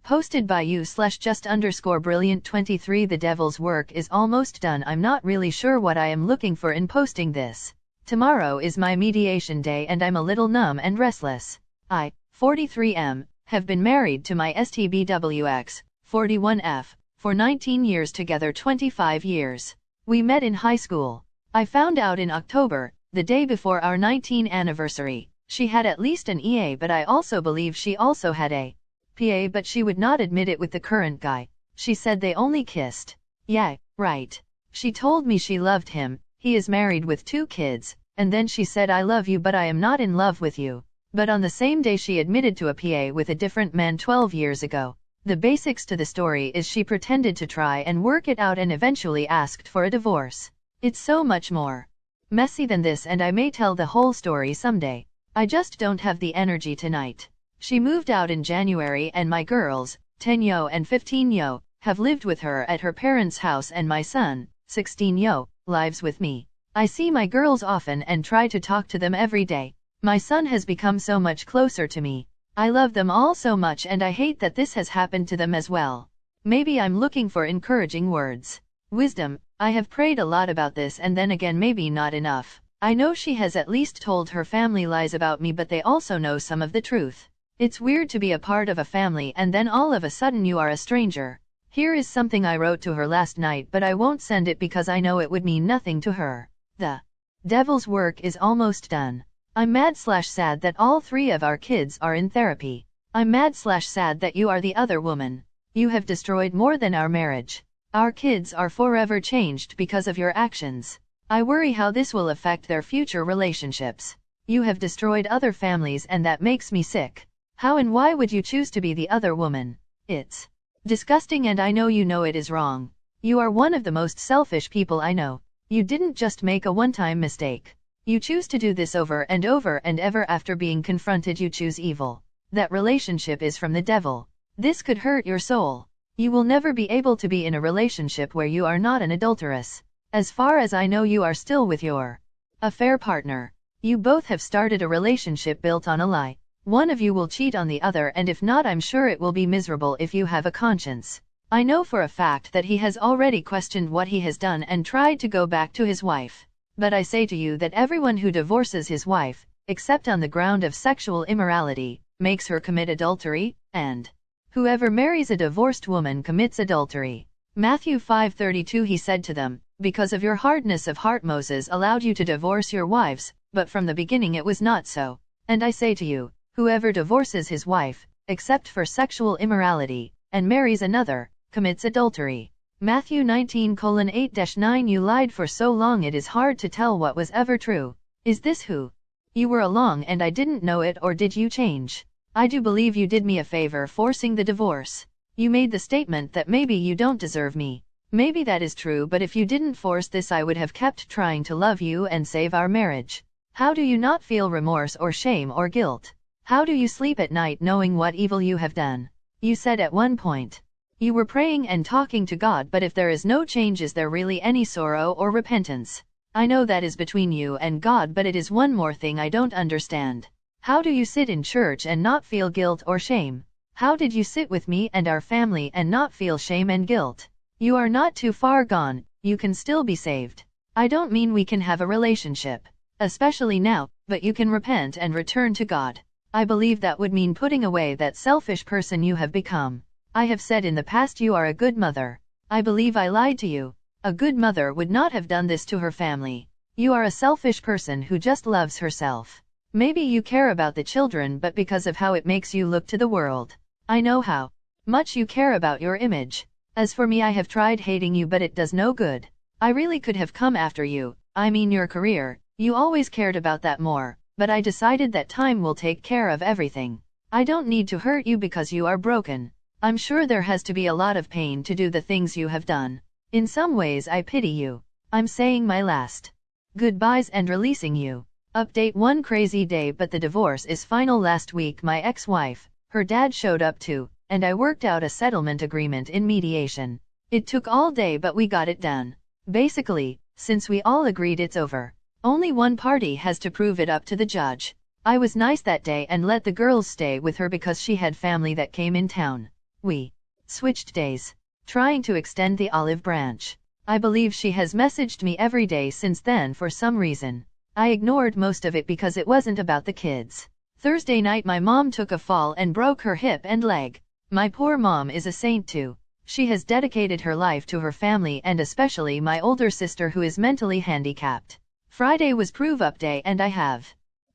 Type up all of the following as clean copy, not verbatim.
Posted by you/just_brilliant23. The devil's work is almost done. I'm not really sure what I am looking for in posting this. Tomorrow is my mediation day and I'm a little numb and restless. I, 43M, have been married to my STBWX, 41F, for 19 years, together 25 years. We met in high school. I found out in October, the day before our 19th anniversary. She had at least an EA, but I also believe she also had a PA, but she would not admit it with the current guy. She said they only kissed. Yeah, right. She told me she loved him, he is married with 2 kids, and then she said I love you but I am not in love with you. But on the same day she admitted to a PA with a different man 12 years ago. The basics to the story is she pretended to try and work it out and eventually asked for a divorce. It's so much more messy than this, and I may tell the whole story someday. I just don't have the energy tonight. She moved out in January and my girls, 10 yo and 15 yo, have lived with her at her parents' house, and my son, 16 yo, lives with me. I see my girls often and try to talk to them every day. My son has become so much closer to me. I love them all so much and I hate that this has happened to them as well. Maybe I'm looking for encouraging words. Wisdom. I have prayed a lot about this, and then again maybe not enough. I know she has at least told her family lies about me, but they also know some of the truth. It's weird to be a part of a family and then all of a sudden you are a stranger. Here is something I wrote to her last night, but I won't send it because I know it would mean nothing to her. The devil's work is almost done. I'm mad/sad that all 3 of our kids are in therapy. I'm mad/sad that you are the other woman. You have destroyed more than our marriage. Our kids are forever changed because of your actions. I worry how this will affect their future relationships. You have destroyed other families and that makes me sick. How and why would you choose to be the other woman? It's disgusting and I know you know it is wrong. You are one of the most selfish people I know. You didn't just make a one-time mistake. You choose to do this over and over and ever. After being confronted you choose evil. That relationship is from the devil. This could hurt your soul. You will never be able to be in a relationship where you are not an adulteress. As far as I know you are still with your affair partner. You both have started a relationship built on a lie. One of you will cheat on the other, and if not, I'm sure it will be miserable if you have a conscience. I know for a fact that he has already questioned what he has done and tried to go back to his wife. But I say to you that everyone who divorces his wife, except on the ground of sexual immorality, makes her commit adultery, and whoever marries a divorced woman commits adultery. Matthew 5:32. He said to them, because of your hardness of heart Moses allowed you to divorce your wives, but from the beginning it was not so. And I say to you, whoever divorces his wife, except for sexual immorality, and marries another, commits adultery. Matthew 19:8-9. You lied for so long it is hard to tell what was ever true. Is this who you were along and I didn't know it, or did you change? I do believe you did me a favor forcing the divorce. You made the statement that maybe you don't deserve me. Maybe that is true, but if you didn't force this I would have kept trying to love you and save our marriage. How do you not feel remorse or shame or guilt? How do you sleep at night knowing what evil you have done? You said at one point you were praying and talking to God, but if there is no change, is there really any sorrow or repentance? I know that is between you and God, but it is one more thing I don't understand. How do you sit in church and not feel guilt or shame? How did you sit with me and our family and not feel shame and guilt? You are not too far gone, you can still be saved. I don't mean we can have a relationship, especially now, but you can repent and return to God. I believe that would mean putting away that selfish person you have become. I have said in the past you are a good mother. I believe I lied to you. A good mother would not have done this to her family. You are a selfish person who just loves herself. Maybe you care about the children, but because of how it makes you look to the world. I know how much you care about your image. As for me, I have tried hating you, but it does no good. I really could have come after you. I mean your career. You always cared about that more. But I decided that time will take care of everything. I don't need to hurt you because you are broken. I'm sure there has to be a lot of pain to do the things you have done. In some ways I pity you. I'm saying my last goodbyes and releasing you. Update: one crazy day, but the divorce is final. Last week my ex-wife, her dad showed up too, and I worked out a settlement agreement in mediation. It took all day but we got it done. Basically, since we all agreed it's over, only one party has to prove it up to the judge. I was nice that day and let the girls stay with her because she had family that came in town. We switched days, trying to extend the olive branch. I believe she has messaged me every day since then for some reason. I ignored most of it because it wasn't about the kids. Thursday night my mom took a fall and broke her hip and leg. My poor mom is a saint too. She has dedicated her life to her family and especially my older sister who is mentally handicapped. Friday was prove-up day and I have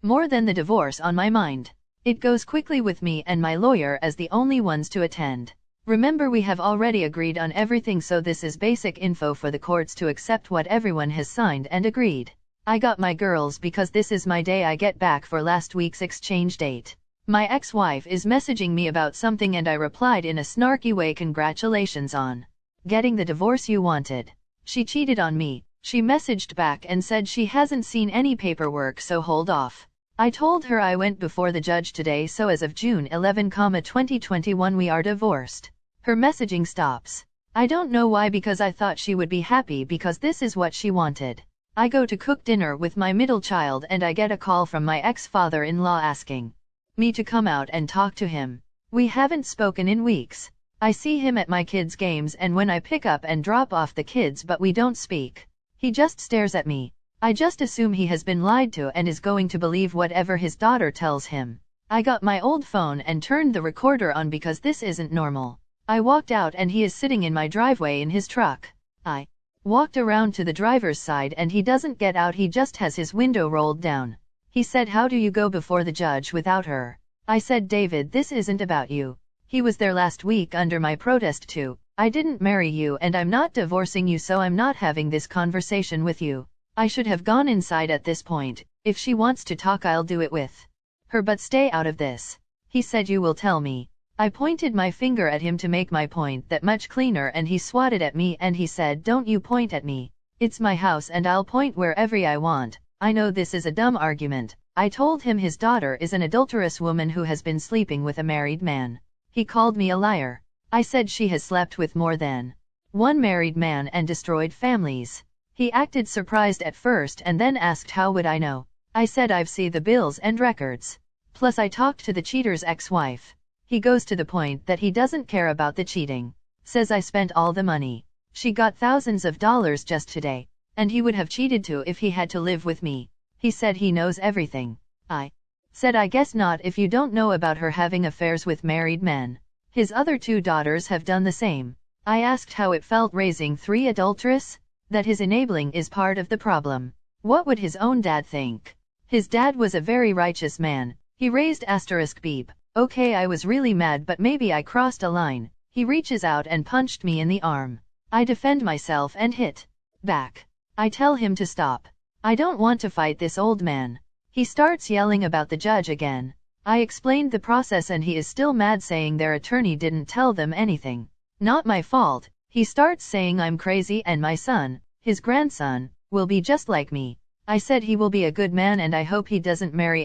more than the divorce on my mind. It goes quickly with me and my lawyer as the only ones to attend. Remember we have already agreed on everything, so this is basic info for the courts to accept what everyone has signed and agreed. I got my girls because this is my day I get back for last week's exchange date. My ex-wife is messaging me about something and I replied in a snarky way, congratulations on getting the divorce you wanted. She cheated on me. She messaged back and said she hasn't seen any paperwork, so hold off. I told her I went before the judge today, so as of June 11, 2021 we are divorced. Her messaging stops. I don't know why, because I thought she would be happy because this is what she wanted. I go to cook dinner with my middle child and I get a call from my ex-father-in-law asking me to come out and talk to him. We haven't spoken in weeks. I see him at my kids' games and when I pick up and drop off the kids, but we don't speak. He just stares at me. I just assume he has been lied to and is going to believe whatever his daughter tells him. I got my old phone and turned the recorder on because this isn't normal. I walked out and he is sitting in my driveway in his truck. I walked around to the driver's side and he doesn't get out, he just has his window rolled down. He said, how do you go before the judge without her? I said, David, this isn't about you. He was there last week under my protest too. I didn't marry you and I'm not divorcing you, so I'm not having this conversation with you. I should have gone inside at this point. If she wants to talk I'll do it with her, but stay out of this. He said, you will tell me. I pointed my finger at him to make my point that much cleaner and he swatted at me and he said, don't you point at me. It's my house and I'll point wherever I want. I know this is a dumb argument. I told him his daughter is an adulterous woman who has been sleeping with a married man. He called me a liar. I said she has slept with more than one married man and destroyed families. He acted surprised at first and then asked how would I know. I said I've seen the bills and records. Plus I talked to the cheater's ex-wife. He goes to the point that he doesn't care about the cheating. Says I spent all the money. She got thousands of dollars just today. And he would have cheated too if he had to live with me. He said he knows everything. I said I guess not if you don't know about her having affairs with married men. His other 2 daughters have done the same. I asked how it felt raising 3 adulteress. That his enabling is part of the problem. What would his own dad think? His dad was a very righteous man. He raised *beep. Okay, I was really mad, but maybe I crossed a line. He reaches out and punched me in the arm. I defend myself and hit back. I tell him to stop. I don't want to fight this old man. He starts yelling about the judge again. I explained the process and he is still mad, saying their attorney didn't tell them anything. Not my fault. He starts saying I'm crazy and my son, his grandson, will be just like me. I said he will be a good man and I hope he doesn't marry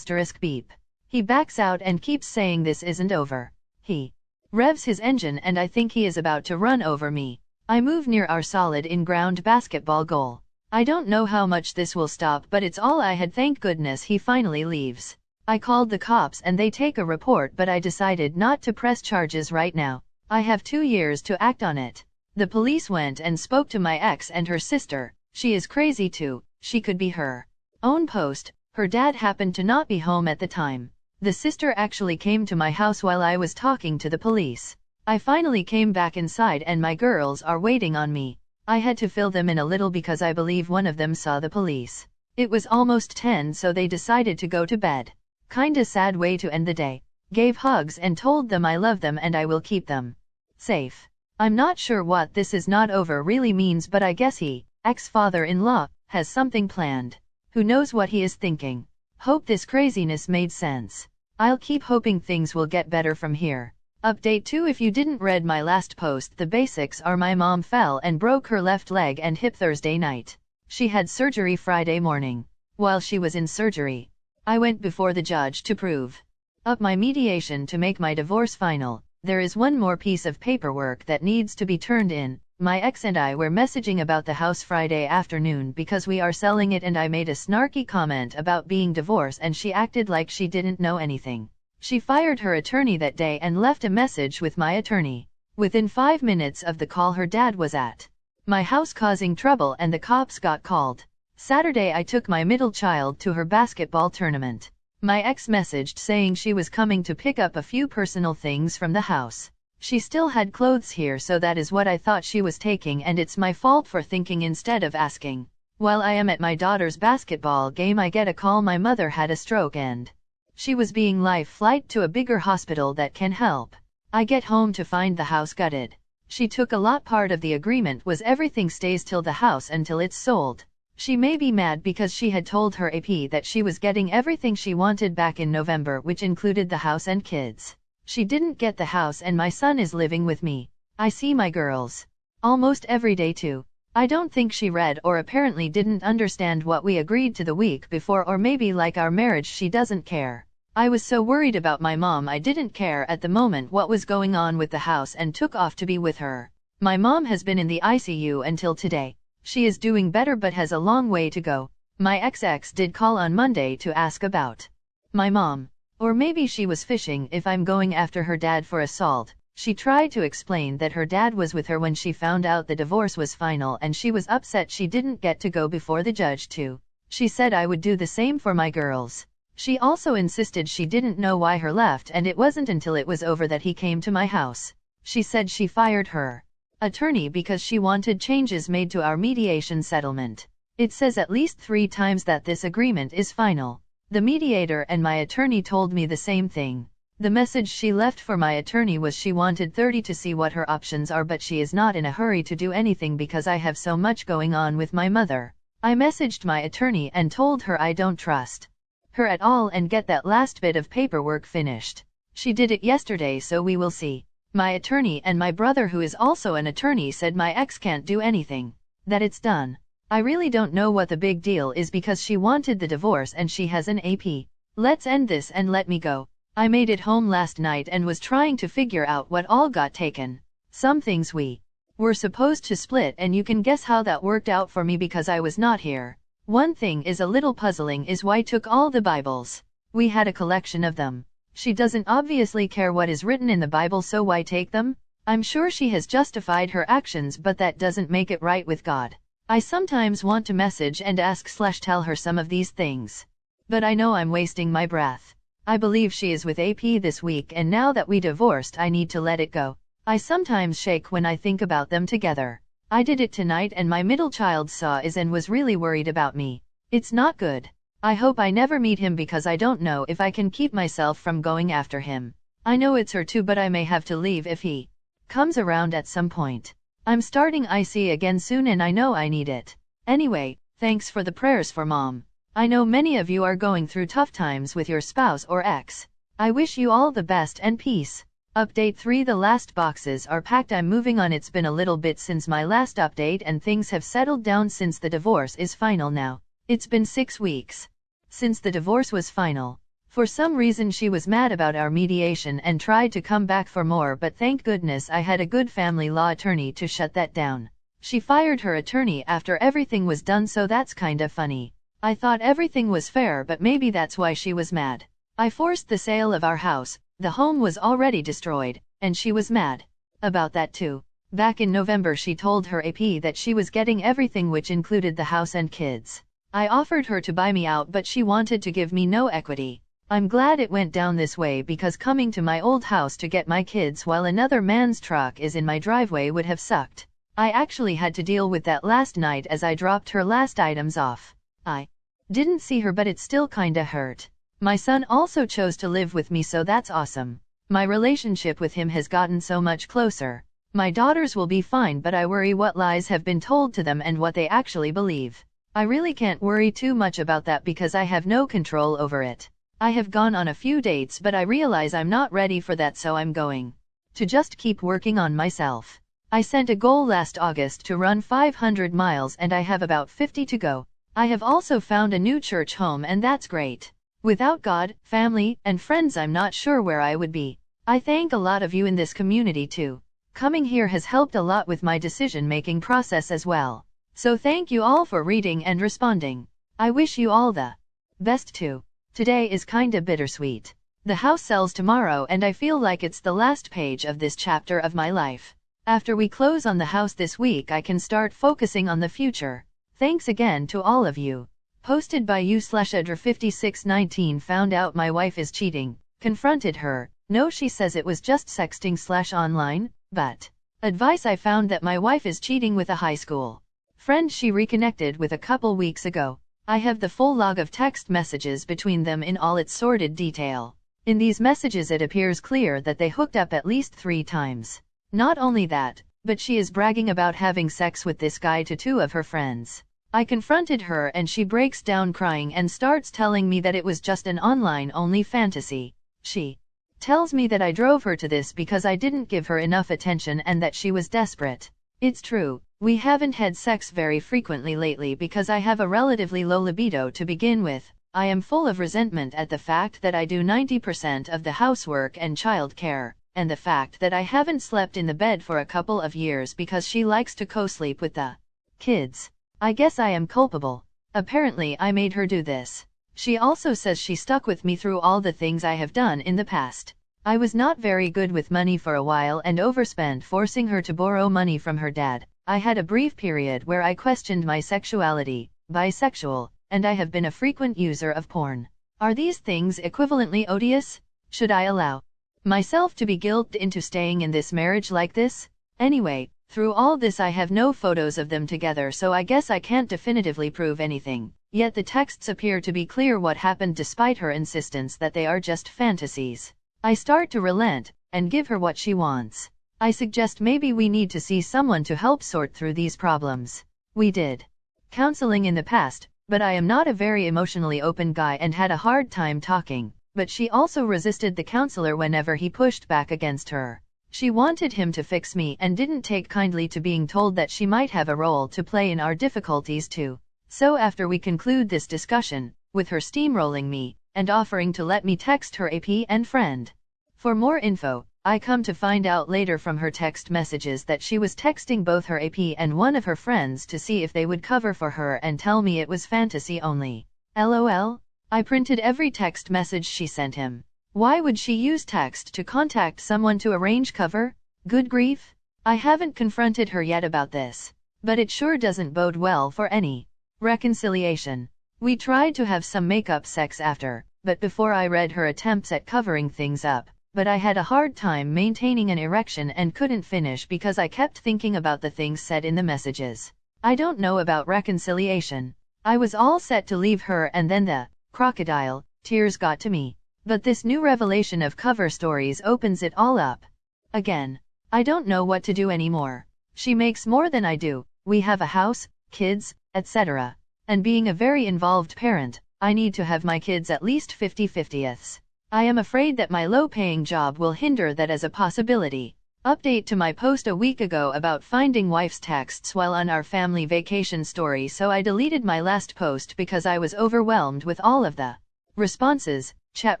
*beep. He backs out and keeps saying this isn't over. He revs his engine and I think he is about to run over me. I move near our solid in-ground basketball goal. I don't know how much this will stop, but it's all I had. Thank goodness he finally leaves. I called the cops and they take a report, but I decided not to press charges right now. I have 2 years to act on it. The police went and spoke to my ex and her sister. She is crazy too. She could be her own post. Her dad happened to not be home at the time. The sister actually came to my house while I was talking to the police. I finally came back inside and my girls are waiting on me. I had to fill them in a little because I believe one of them saw the police. It was almost 10, so they decided to go to bed. Kinda sad way to end the day. Gave hugs and told them I love them and I will keep them safe. I'm not sure what this is not over really means, but I guess he, ex-father-in-law, has something planned. Who knows what he is thinking. Hope this craziness made sense. I'll keep hoping things will get better from here. Update 2: if you didn't read my last post, the basics are my mom fell and broke her left leg and hip Thursday night. She had surgery Friday morning. While she was in surgery, I went before the judge to prove up my mediation to make my divorce final. There is one more piece of paperwork that needs to be turned in. My ex and I were messaging about the house Friday afternoon because we are selling it, and I made a snarky comment about being divorced and she acted like she didn't know anything. She fired her attorney that day and left a message with my attorney. Within 5 minutes of the call, her dad was at my house causing trouble and the cops got called. Saturday I took my middle child to her basketball tournament. My ex messaged saying she was coming to pick up a few personal things from the house. She still had clothes here, so that is what I thought she was taking, and it's my fault for thinking instead of asking. While I am at my daughter's basketball game, I get a call my mother had a stroke and she was being life flight to a bigger hospital that can help. I get home to find the house gutted. She took a lot. Part of the agreement was everything stays till the house until it's sold. She may be mad because she had told her AP that she was getting everything she wanted back in November, which included the house and kids. She didn't get the house and my son is living with me. I see my girls almost every day too. I don't think she read or apparently didn't understand what we agreed to the week before, or maybe like our marriage she doesn't care. I was so worried about my mom I didn't care at the moment what was going on with the house and took off to be with her. My mom has been in the ICU until today. She is doing better but has a long way to go. My ex did call on Monday to ask about my mom. Or maybe she was fishing if I'm going after her dad for assault. She tried to explain that her dad was with her when she found out the divorce was final and she was upset she didn't get to go before the judge too. She said I would do the same for my girls. She also insisted she didn't know why her left, and it wasn't until it was over that he came to my house. She said she fired her attorney because she wanted changes made to our mediation settlement. It says at least 3 times that this agreement is final. The mediator and my attorney told me the same thing. The message she left for my attorney was she wanted 30 to see what her options are, but she is not in a hurry to do anything because I have so much going on with my mother. I messaged my attorney and told her I don't trust her at all and get that last bit of paperwork finished. She did it yesterday, so we will see. My attorney and my brother, who is also an attorney, said my ex can't do anything. That it's done. I really don't know what the big deal is because she wanted the divorce and she has an AP. Let's end this and let me go. I made it home last night and was trying to figure out what all got taken. Some things we were supposed to split, and you can guess how that worked out for me because I was not here. One thing is a little puzzling is why took all the Bibles. We had a collection of them. She doesn't obviously care what is written in the Bible, so why take them? I'm sure she has justified her actions, but that doesn't make it right with God. I sometimes want to message and ask/tell her some of these things. But I know I'm wasting my breath. I believe she is with AP this week, and now that we divorced I need to let it go. I sometimes shake when I think about them together. I did it tonight and my middle child saw it and was really worried about me. It's not good. I hope I never meet him because I don't know if I can keep myself from going after him. I know it's her too, but I may have to leave if he comes around at some point. I'm starting IC again soon and I know I need it. Anyway, thanks for the prayers for mom. I know many of you are going through tough times with your spouse or ex. I wish you all the best and peace. Update 3: the last boxes are packed. I'm moving on. It's been a little bit since my last update and things have settled down since the divorce is final now. It's been 6 weeks since the divorce was final. For some reason she was mad about our mediation and tried to come back for more, but thank goodness I had a good family law attorney to shut that down. She fired her attorney after everything was done, so that's kinda funny. I thought everything was fair, but maybe that's why she was mad. I forced the sale of our house. The home was already destroyed, and she was mad about that too. Back in November she told her AP that she was getting everything, which included the house and kids. I offered her to buy me out, but she wanted to give me no equity. I'm glad it went down this way because coming to my old house to get my kids while another man's truck is in my driveway would have sucked. I actually had to deal with that last night as I dropped her last items off. I didn't see her, but it still kinda hurt. My son also chose to live with me, so that's awesome. My relationship with him has gotten so much closer. My daughters will be fine, but I worry what lies have been told to them and what they actually believe. I really can't worry too much about that because I have no control over it. I have gone on a few dates, but I realize I'm not ready for that, so I'm going to just keep working on myself. I set a goal last August to run 500 miles and I have about 50 to go. I have also found a new church home and that's great. Without God, family, and friends I'm not sure where I would be. I thank a lot of you in this community too. Coming here has helped a lot with my decision-making process as well. So thank you all for reading and responding. I wish you all the best too. Today is kinda bittersweet. The house sells tomorrow and I feel like it's the last page of this chapter of my life. After we close on the house this week I can start focusing on the future. Thanks again to all of you. Posted by you/Edra5619 found out my wife is cheating. Confronted her. No, she says it was just sexting/online, but advice. I found that my wife is cheating with a high school friend she reconnected with a couple weeks ago. I have the full log of text messages between them in all its sordid detail. In these messages it appears clear that they hooked up at least 3 times. Not only that, but she is bragging about having sex with this guy to 2 of her friends. I confronted her and she breaks down crying and starts telling me that it was just an online-only fantasy. She tells me that I drove her to this because I didn't give her enough attention and that she was desperate. It's true, we haven't had sex very frequently lately because I have a relatively low libido to begin with. I am full of resentment at the fact that I do 90% of the housework and child care, and the fact that I haven't slept in the bed for a couple of years because she likes to co-sleep with the kids. I guess I am culpable. Apparently I made her do this. She also says she stuck with me through all the things I have done in the past. I was not very good with money for a while and overspent forcing her to borrow money from her dad. I had a brief period where I questioned my sexuality, bisexual, and I have been a frequent user of porn. Are these things equivalently odious? Should I allow myself to be guilted into staying in this marriage like this? Anyway, through all this I have no photos of them together, so I guess I can't definitively prove anything. Yet the texts appear to be clear what happened despite her insistence that they are just fantasies. I start to relent, and give her what she wants. I suggest maybe we need to see someone to help sort through these problems. We did counseling in the past, but I am not a very emotionally open guy and had a hard time talking, but she also resisted the counselor whenever he pushed back against her. She wanted him to fix me and didn't take kindly to being told that she might have a role to play in our difficulties too. So after we conclude this discussion, with her steamrolling me, and offering to let me text her AP and friend for more info, I come to find out later from her text messages that she was texting both her AP and one of her friends to see if they would cover for her and tell me it was fantasy only. LOL. I printed every text message she sent him. Why would she use text to contact someone to arrange cover? Good grief. I haven't confronted her yet about this, but it sure doesn't bode well for any reconciliation. We tried to have some make-up sex after, but before I read her attempts at covering things up, but I had a hard time maintaining an erection and couldn't finish because I kept thinking about the things said in the messages. I don't know about reconciliation. I was all set to leave her and then the crocodile tears got to me. But this new revelation of cover stories opens it all up. Again. I don't know what to do anymore. She makes more than I do, we have a house, kids, etc. And being a very involved parent, I need to have my kids at least 50/50ths. I am afraid that my low-paying job will hinder that as a possibility. Update to my post a week ago about finding wife's texts while on our family vacation story, so I deleted my last post because I was overwhelmed with all of the responses, chat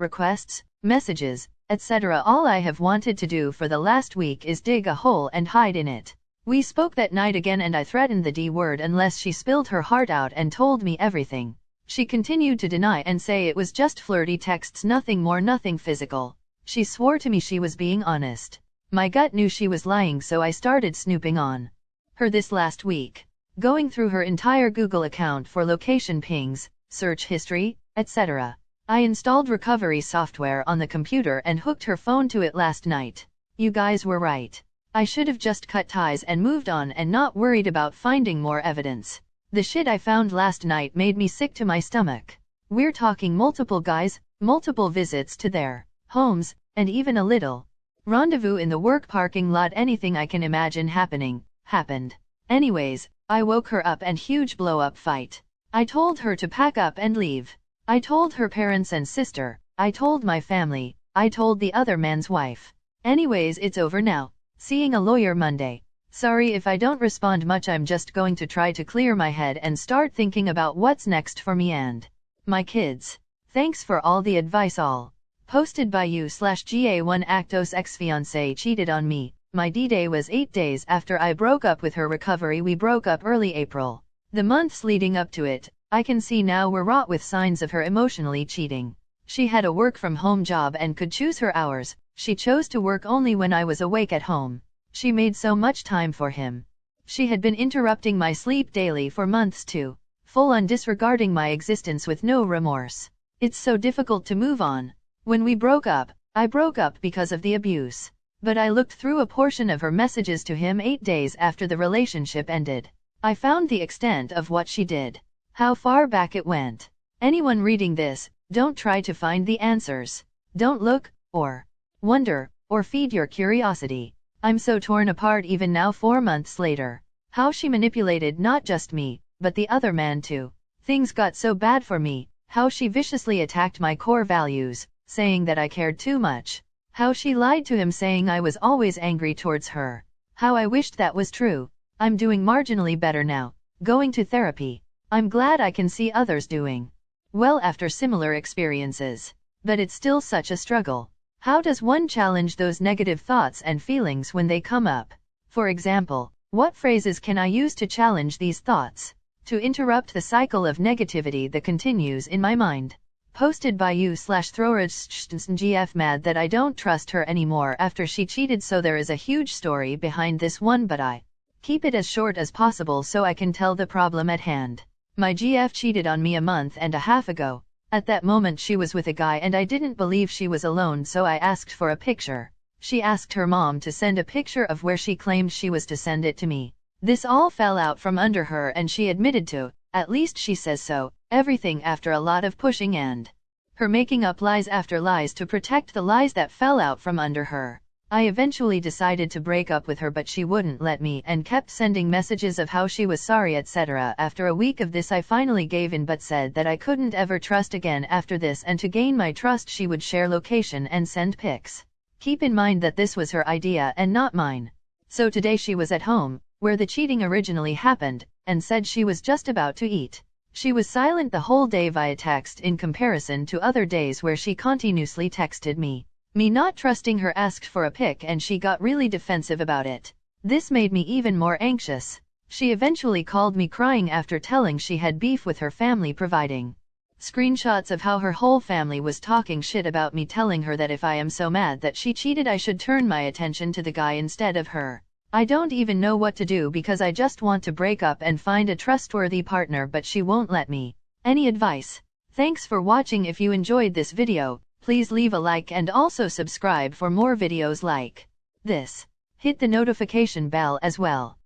requests, messages, etc. All I have wanted to do for the last week is dig a hole and hide in it. We spoke that night again and I threatened the D word unless she spilled her heart out and told me everything. She continued to deny and say it was just flirty texts, nothing more, nothing physical. She swore to me she was being honest. My gut knew she was lying, so I started snooping on her this last week, going through her entire Google account for location pings, search history, etc. I installed recovery software on the computer and hooked her phone to it last night. You guys were right. I should have just cut ties and moved on and not worried about finding more evidence. The shit I found last night made me sick to my stomach. We're talking multiple guys, multiple visits to their homes, and even a little rendezvous in the work parking lot. Anything I can imagine happened. Anyways, I woke her up and huge blow-up fight. I told her to pack up and leave. I told her parents and sister, I told my family, I told the other man's wife. Anyways, it's over now. Seeing a lawyer Monday. Sorry if I don't respond much, I'm just going to try to clear my head and start thinking about what's next for me and my kids. Thanks for all the advice all. Posted by you/GA1 Actos ex-fiancé cheated on me. My D-Day was 8 days after I broke up with her. Recovery: we broke up early April. The months leading up to it, I can see now, were wrought with signs of her emotionally cheating. She had a work-from-home job and could choose her hours. She chose to work only when I was awake at home. She made so much time for him. She had been interrupting my sleep daily for months too, full on disregarding my existence with no remorse. It's so difficult to move on. When we broke up, I broke up because of the abuse. But I looked through a portion of her messages to him 8 days after the relationship ended. I found the extent of what she did. How far back it went. Anyone reading this, don't try to find the answers. Don't look, or wonder, or feed your curiosity. I'm so torn apart even now, 4 months later. How she manipulated not just me, but the other man too. Things got so bad for me. How she viciously attacked my core values, saying that I cared too much. How she lied to him, saying I was always angry towards her. How I wished that was true. I'm doing marginally better now, going to therapy. I'm glad I can see others doing well after similar experiences. But it's still such a struggle. How does one challenge those negative thoughts and feelings when they come up? For example, what phrases can I use to challenge these thoughts? To interrupt the cycle of negativity that continues in my mind. Posted by you/Throwers/GF. Mad that I don't trust her anymore after she cheated. So there is a huge story behind this one, but I keep it as short as possible so I can tell the problem at hand. My GF cheated on me a month and a half ago. At that moment she was with a guy and I didn't believe she was alone, so I asked for a picture. She asked her mom to send a picture of where she claimed she was to send it to me. This all fell out from under her and she admitted to, at least she says so, everything after a lot of pushing and her making up lies after lies to protect the lies that fell out from under her. I eventually decided to break up with her, but she wouldn't let me and kept sending messages of how she was sorry, etc. After a week of this I finally gave in, but said that I couldn't ever trust again after this, and to gain my trust she would share location and send pics. Keep in mind that this was her idea and not mine. So today she was at home, where the cheating originally happened, and said she was just about to eat. She was silent the whole day via text in comparison to other days where she continuously texted me. Me not trusting her, asked for a pic and she got really defensive about it. This made me even more anxious. She eventually called me crying after telling she had beef with her family, providing screenshots of how her whole family was talking shit about me, telling her that if I am so mad that she cheated I should turn my attention to the guy instead of her. I don't even know what to do because I just want to break up and find a trustworthy partner, but she won't let me. Any advice? Thanks for watching. If you enjoyed this video, please leave a like and also subscribe for more videos like this. Hit the notification bell as well.